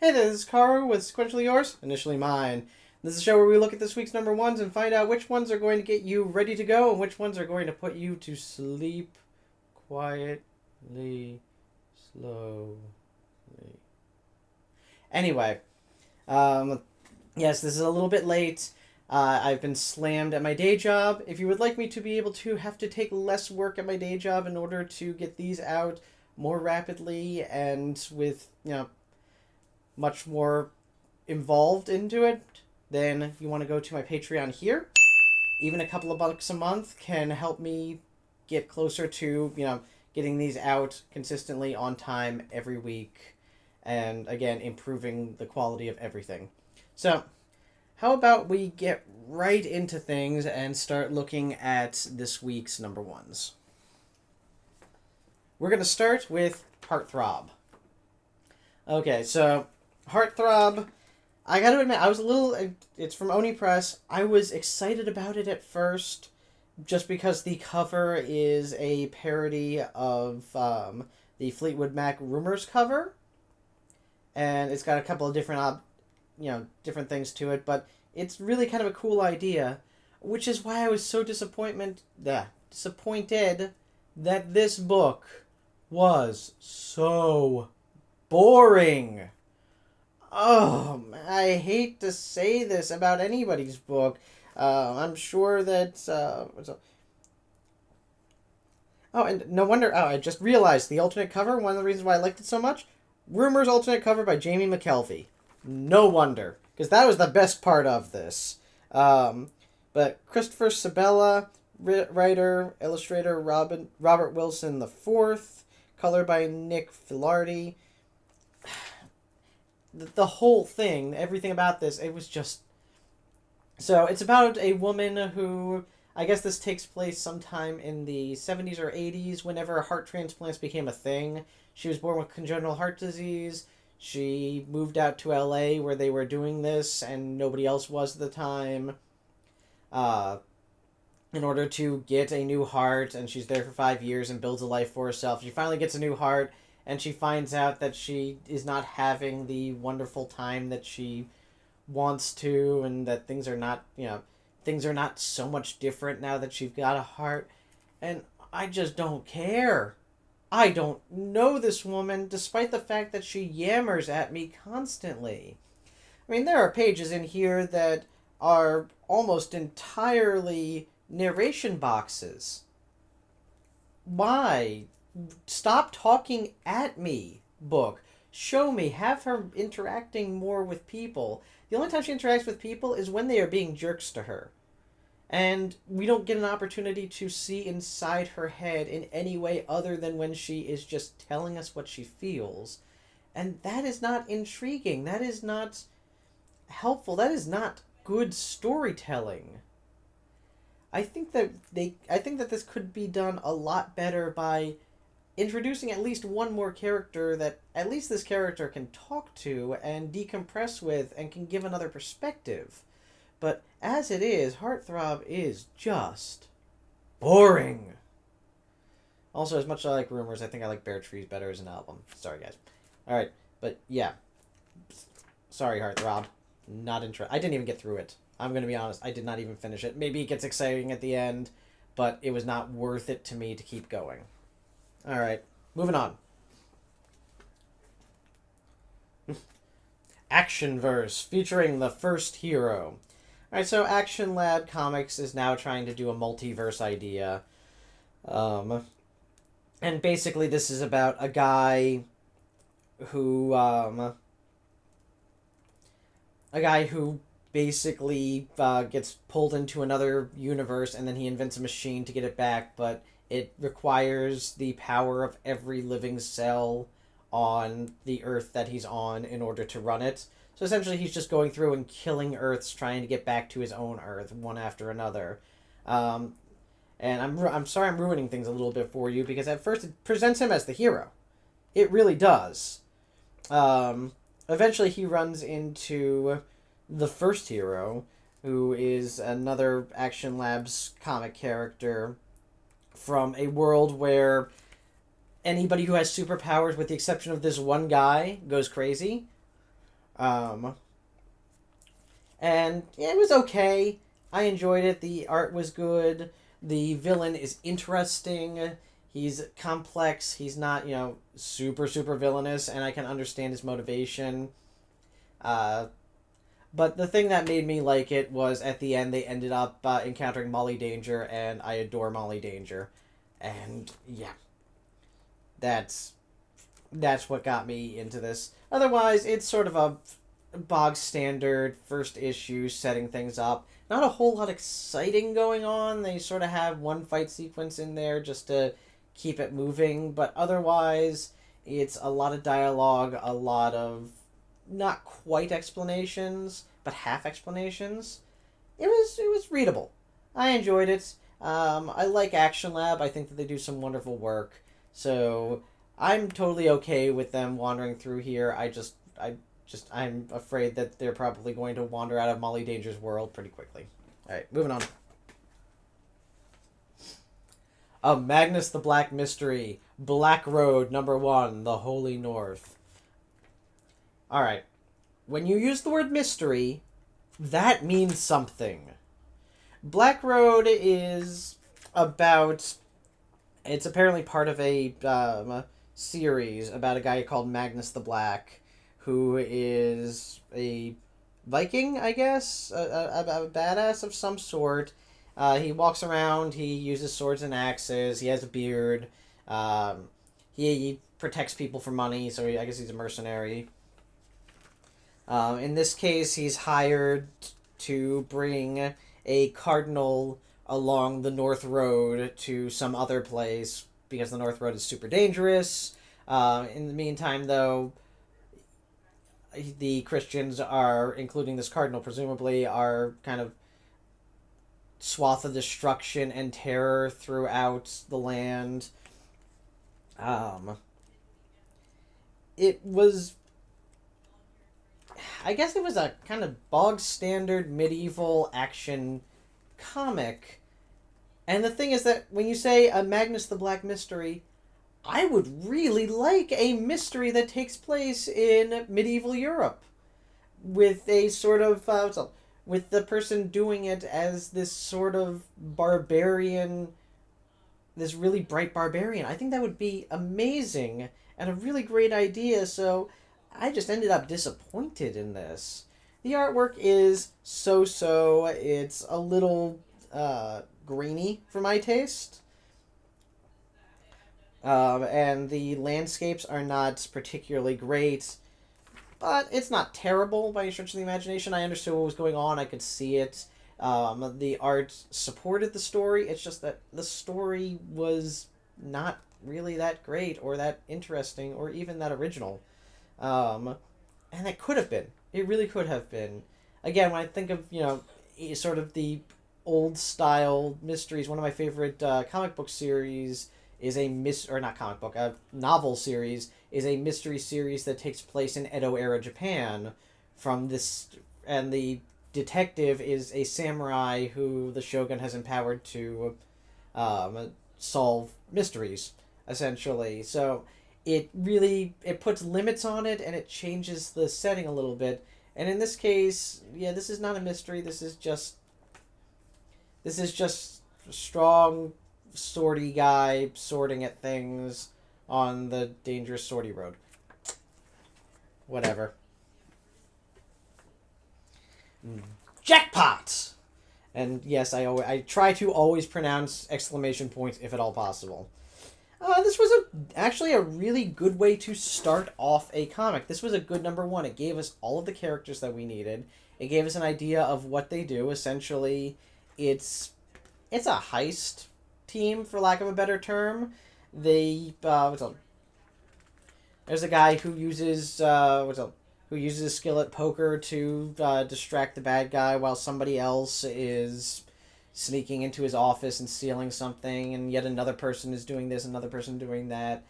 Hey there, this is Karu with Sequentially Yours, Initially Mine. This is a show where we look at this week's number ones and find out which ones are going to get you ready to go and which ones are going to put you to sleep quietly, slowly. Anyway, yes, this is a little bit late. I've been slammed at my day job. If you would like me to be able to have to take less work at my day job in order to get these out more rapidly and with, much more involved into it, then you want to go to my Patreon here. Even a couple of bucks a month can help me get closer to, getting these out consistently on time every week. And again, improving the quality of everything. So, how about we get right into things and start looking at this week's number ones. We're going to start with Heartthrob. Okay, so Heartthrob, I gotta admit, I was a little... It's from Oni Press. I was excited about it at first, just because the cover is a parody of the Fleetwood Mac Rumors cover. And it's got a couple of different, different things to it, but it's really kind of a cool idea, which is why I was so disappointed that this book was so boring. Oh, I hate to say this about anybody's book. I'm sure that... and no wonder... Oh, I just realized the alternate cover, one of the reasons why I liked it so much, Rumors alternate cover by Jamie McKelvey. No wonder, because that was the best part of this. But Christopher Sabella, writer, illustrator Robert Wilson IV, color by Nick Filardi. The whole thing, everything about this, it was just... So, it's about a woman who... I guess this takes place sometime in the 70s or 80s, whenever heart transplants became a thing. She was born with congenital heart disease. She moved out to LA where they were doing this, and nobody else was at the time. In order to get a new heart, and she's there for 5 years and builds a life for herself. She finally gets a new heart, and she finds out that she is not having the wonderful time that she wants to, and that things are not, things are not so much different now that she's got a heart. And I just don't care. I don't know this woman, despite the fact that she yammers at me constantly. I mean, there are pages in here that are almost entirely narration boxes. Why? Stop talking at me, book. Show me. Have her interacting more with people. The only time she interacts with people is when they are being jerks to her. And we don't get an opportunity to see inside her head in any way other than when she is just telling us what she feels. And that is not intriguing. That is not helpful. That is not good storytelling. I think that this could be done a lot better by introducing at least one more character that at least this character can talk to and decompress with and can give another perspective. But as it is, Heartthrob is just boring. Also, as much as I like Rumors, I think I like Bare Trees better as an album. Sorry, guys. Alright, but yeah. Sorry, Heartthrob. Not interested. I didn't even get through it. I'm going to be honest. I did not even finish it. Maybe it gets exciting at the end, but it was not worth it to me to keep going. Alright, moving on. Action Verse, featuring the first hero. Alright, so Action Lab Comics is now trying to do a multiverse idea. And basically this is about a guy who basically gets pulled into another universe, and then he invents a machine to get it back, but it requires the power of every living cell on the Earth that he's on in order to run it. So essentially he's just going through and killing Earths, trying to get back to his own Earth, one after another. And I'm sorry I'm ruining things a little bit for you, because at first it presents him as the hero. It really does. Eventually he runs into the first hero, who is another Action Labs comic character from a world where anybody who has superpowers, with the exception of this one guy, goes crazy. Um, and yeah, it was okay. I enjoyed it. The art was good. The villain is interesting. He's complex. He's not, super, super villainous, and I can understand his motivation. Uh, but the thing that made me like it was at the end they ended up encountering Molly Danger, and I adore Molly Danger. And yeah, that's that's what got me into this. Otherwise, it's sort of a bog standard first issue setting things up. Not a whole lot exciting going on. They sort of have one fight sequence in there just to keep it moving, but otherwise, it's a lot of dialogue, a lot of not quite explanations, but half explanations. It was readable. I enjoyed it. I like Action Lab. I think that they do some wonderful work. So I'm totally okay with them wandering through here. I'm afraid that they're probably going to wander out of Molly Danger's world pretty quickly. All right, moving on. Magnus the Black Mystery, Black Road #1, The Holy North. All right, when you use the word mystery, that means something. Black Road is about. It's apparently part of a series about a guy called Magnus the Black, who is a Viking, I guess, a badass of some sort. He walks around. He uses swords and axes. He has a beard. He protects people for money, so I guess he's a mercenary. In this case, he's hired to bring a cardinal along the North Road to some other place because the North Road is super dangerous. In the meantime, though, the Christians are, including this cardinal, presumably, are kind of swath of destruction and terror throughout the land. Um, it was, I guess it was a kind of bog standard medieval action comic. And the thing is that when you say a Magnus the Black Mystery, I would really like a mystery that takes place in medieval Europe with a sort of with the person doing it as this sort of barbarian, this really bright barbarian. I think that would be amazing and a really great idea. So I just ended up disappointed in this. The artwork is so. It's a little grainy for my taste. And the landscapes are not particularly great, but it's not terrible by any stretch of the imagination. I understood what was going on. I could see it. The art supported the story. It's just that the story was not really that great or that interesting or even that original. And it could have been. It really could have been. Again, when I think of, sort of the old style mysteries, one of my favorite comic book series is or not comic book, a novel series is a mystery series that takes place in Edo era Japan from this, and the detective is a samurai who the shogun has empowered to solve mysteries, essentially. So it puts limits on it and it changes the setting a little bit. And in this case, yeah, this is not a mystery. This is just strong swordy guy sorting at things on the dangerous swordy road. Whatever. Jackpots! And yes, I try to always pronounce exclamation points if at all possible. This was actually a really good way to start off a comic. This was a good #1. It gave us all of the characters that we needed. It gave us an idea of what they do. Essentially, it's a heist team, for lack of a better term. There's a guy who uses who uses a skill at poker to distract the bad guy while somebody else is sneaking into his office and stealing something, and yet another person is doing this, another person doing that.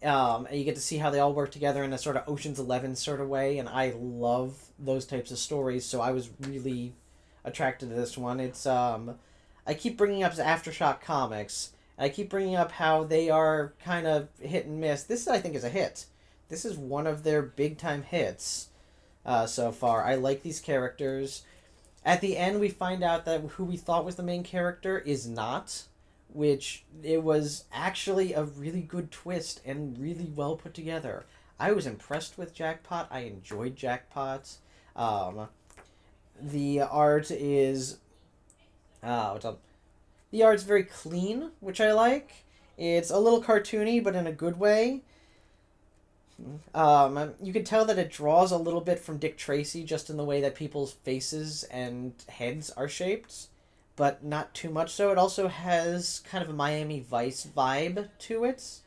And you get to see how they all work together in a sort of Ocean's 11 sort of way, and I love those types of stories, so I was really attracted to this one. It's I keep bringing up Aftershock Comics. I keep bringing up how they are kind of hit and miss. This, I think, is a hit. This is one of their big-time hits. so far. I like these characters. At the end, we find out that who we thought was the main character is not, which it was actually a really good twist and really well put together. I was impressed with Jackpot. I enjoyed Jackpot. Um, the art is what's up? The art's very clean, which I like. It's a little cartoony, but in a good way. You can tell that it draws a little bit from Dick Tracy, just in the way that people's faces and heads are shaped, but not too much so. It also has kind of a Miami Vice vibe to it,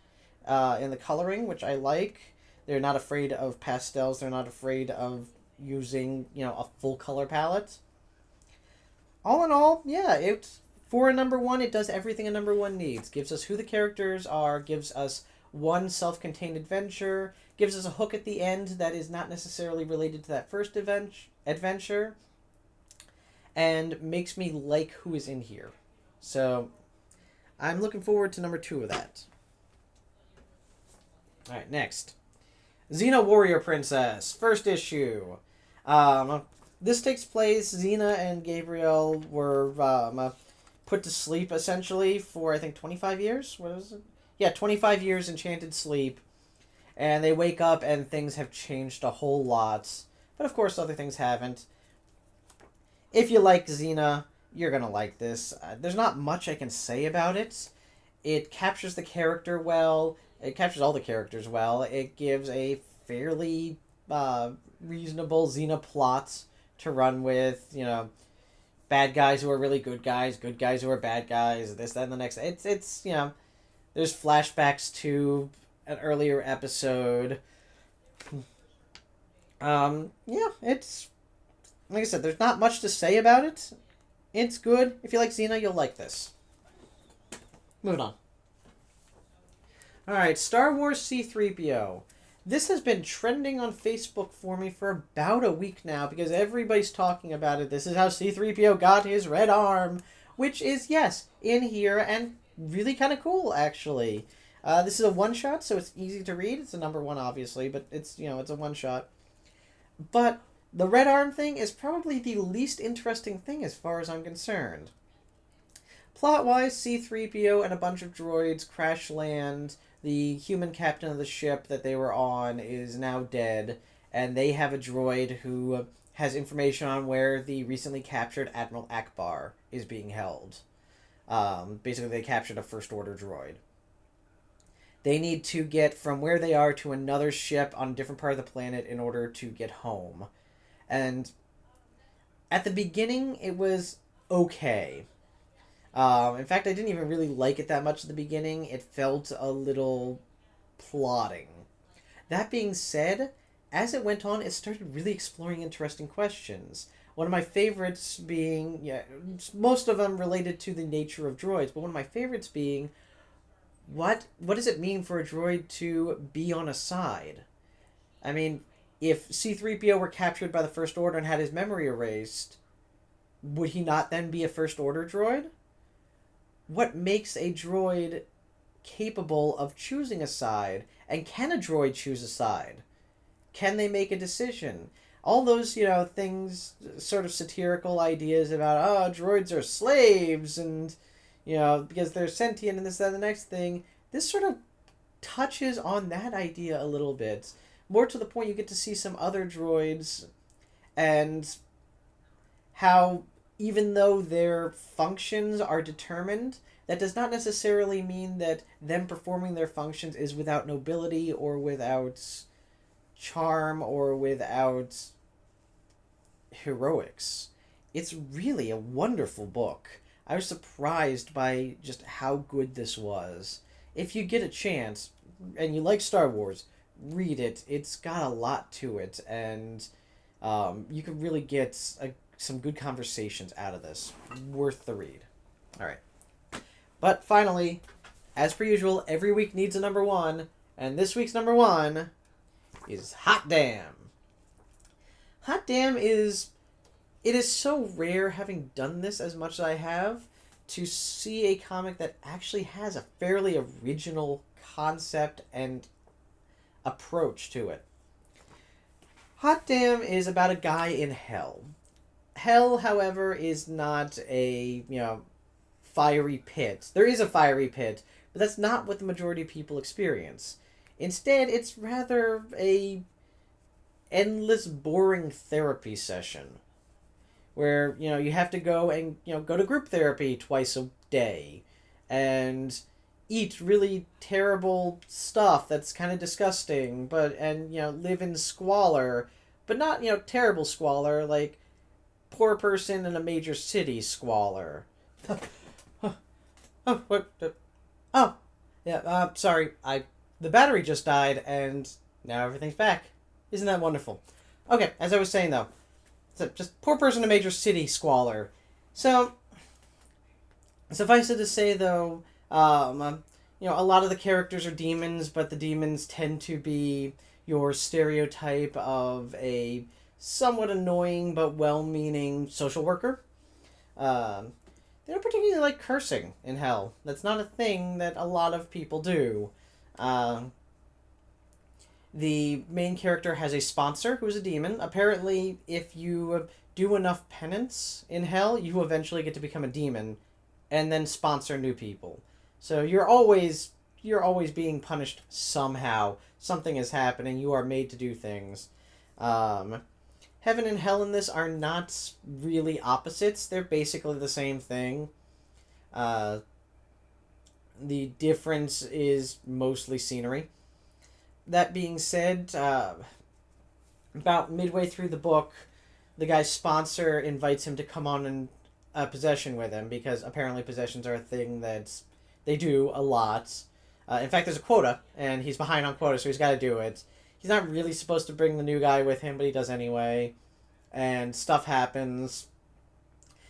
in the coloring, which I like. They're not afraid of pastels. They're not afraid of using, a full color palette. All in all, yeah, it's for a number one. It does everything a number one needs. Gives us who the characters are. Gives us one self-contained adventure. Gives us a hook at the end that is not necessarily related to that first adventure, and makes me like who is in here. So, I'm looking forward to number two of that. All right, next, Xena Warrior Princess, first issue. This takes place. Xena and Gabriel were put to sleep essentially for I think 25 years. What is it? Yeah, 25 years enchanted sleep, and they wake up and things have changed a whole lot. But of course, other things haven't. If you like Xena, you're gonna like this. There's not much I can say about it. It captures the character well. It captures all the characters well. It gives a fairly reasonable Xena plot to run with. Bad guys who are really good guys who are bad guys. This, that, and the next. It's there's flashbacks to an earlier episode. Yeah, it's like I said. There's not much to say about it. It's good. If you like Xena, you'll like this. Moving on. All right, Star Wars C-3PO. This has been trending on Facebook for me for about a week now because everybody's talking about it. This is how C-3PO got his red arm, which is, yes, in here and really kind of cool, actually. This is a one-shot, so it's easy to read. It's a number one, obviously, but it's a one-shot. But the red arm thing is probably the least interesting thing as far as I'm concerned. Plot-wise, C-3PO and a bunch of droids crash land. The human captain of the ship that they were on is now dead, and they have a droid who has information on where the recently captured Admiral Akbar is being held. Basically, they captured a First Order droid. They need to get from where they are to another ship on a different part of the planet in order to get home. And at the beginning, it was okay. In fact, I didn't even really like it that much at the beginning. It felt a little plodding. That being said, as it went on, it started really exploring interesting questions. One of my favorites being, most of them related to the nature of droids, but one of my favorites being, what does it mean for a droid to be on a side? I mean, if C-3PO were captured by the First Order and had his memory erased, would he not then be a First Order droid? What makes a droid capable of choosing a side, and can a droid choose a side? Can they make a decision? All those, things, sort of satirical ideas about, droids are slaves, and, because they're sentient and this, that, and the next thing, this sort of touches on that idea a little bit. More to the point, you get to see some other droids, and how even though their functions are determined, that does not necessarily mean that them performing their functions is without nobility or without charm or without heroics. It's really a wonderful book. I was surprised by just how good this was. If you get a chance, and you like Star Wars, read it. It's got a lot to it, and you can really get some good conversations out of this. Worth the read. All right. But finally, as per usual, every week needs a number one, and this week's number one is Hot Damn. Hot Damn is... It is so rare, having done this as much as I have, to see a comic that actually has a fairly original concept and approach to it. Hot Damn is about a guy in hell. Hell, however, is not a, fiery pit. There is a fiery pit, but that's not what the majority of people experience. Instead, it's rather a endless boring therapy session where, you have to go and, go to group therapy twice a day and eat really terrible stuff that's kind of disgusting, and live in squalor, but not, terrible squalor, like poor person in a major city squalor. Oh, what? Oh, yeah. Sorry. The battery just died, and now everything's back. Isn't that wonderful? Okay, as I was saying though, so just poor person in a major city squalor. So, suffice it to say though, a lot of the characters are demons, but the demons tend to be your stereotype of a somewhat annoying but well-meaning social worker. They don't particularly like cursing in hell. That's not a thing that a lot of people do. The main character has a sponsor who's a demon. Apparently, if you do enough penance in hell, you eventually get to become a demon, and then sponsor new people. So you're always being punished somehow. Something is happening. You are made to do things. Heaven and hell in this are not really opposites. They're basically the same thing. The difference is mostly scenery. That being said, about midway through the book, the guy's sponsor invites him to come on in possession with him, because apparently possessions are a thing that they do a lot. In fact, there's a quota, and he's behind on quota, so he's got to do it. He's not really supposed to bring the new guy with him, but he does anyway. And stuff happens.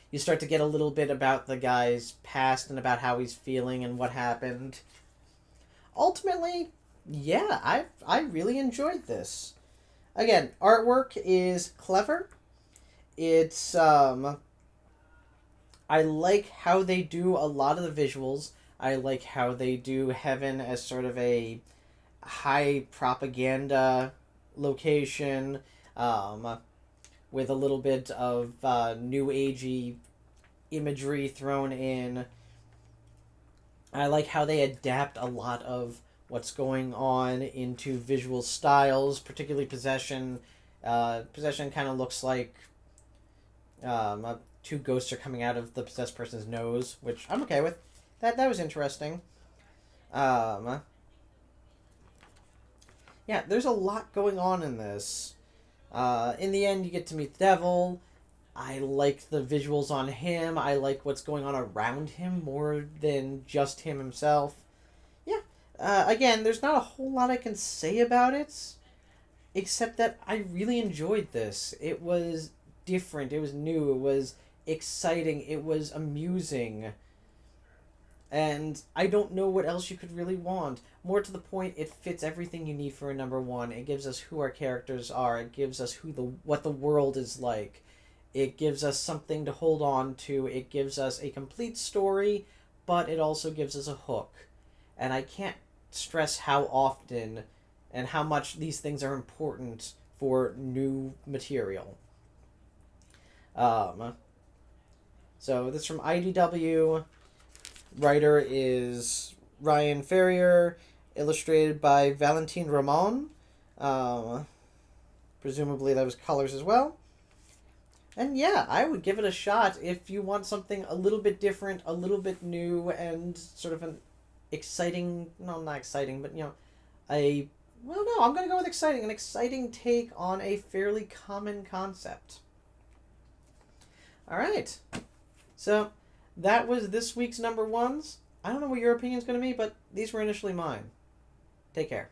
You start to get a little bit about the guy's past and about how he's feeling and what happened. Ultimately, yeah, I really enjoyed this. Again, artwork is clever. It's, I like how they do a lot of the visuals. I like how they do heaven as sort of a high propaganda location, with a little bit of new agey imagery thrown in. I like how they adapt a lot of what's going on into visual styles, particularly possession. Possession kind of looks like two ghosts are coming out of the possessed person's nose, which I'm okay with. That was interesting. Yeah, there's a lot going on in this. In the end, you get to meet the devil. I like the visuals on him. I like what's going on around him more than just him himself. Yeah. Again, there's not a whole lot I can say about it, except that I really enjoyed this. It was different. It was new. It was exciting. It was amusing. And I don't know what else you could really want. More to the point, it fits everything you need for a number one. It gives us who our characters are. It gives us what the world is like. It gives us something to hold on to. It gives us a complete story, but it also gives us a hook. And I can't stress how often and how much these things are important for new material. So this is from IDW. Writer is Ryan Ferrier, illustrated by Valentin Ramon. Presumably that was colors as well. And yeah, I would give it a shot if you want something a little bit different, a little bit new, and sort of an exciting, no, not exciting, but I'm going to go with exciting. An exciting take on a fairly common concept. All right. So that was this week's number ones. I don't know what your opinion's going to be, but these were initially mine. Take care.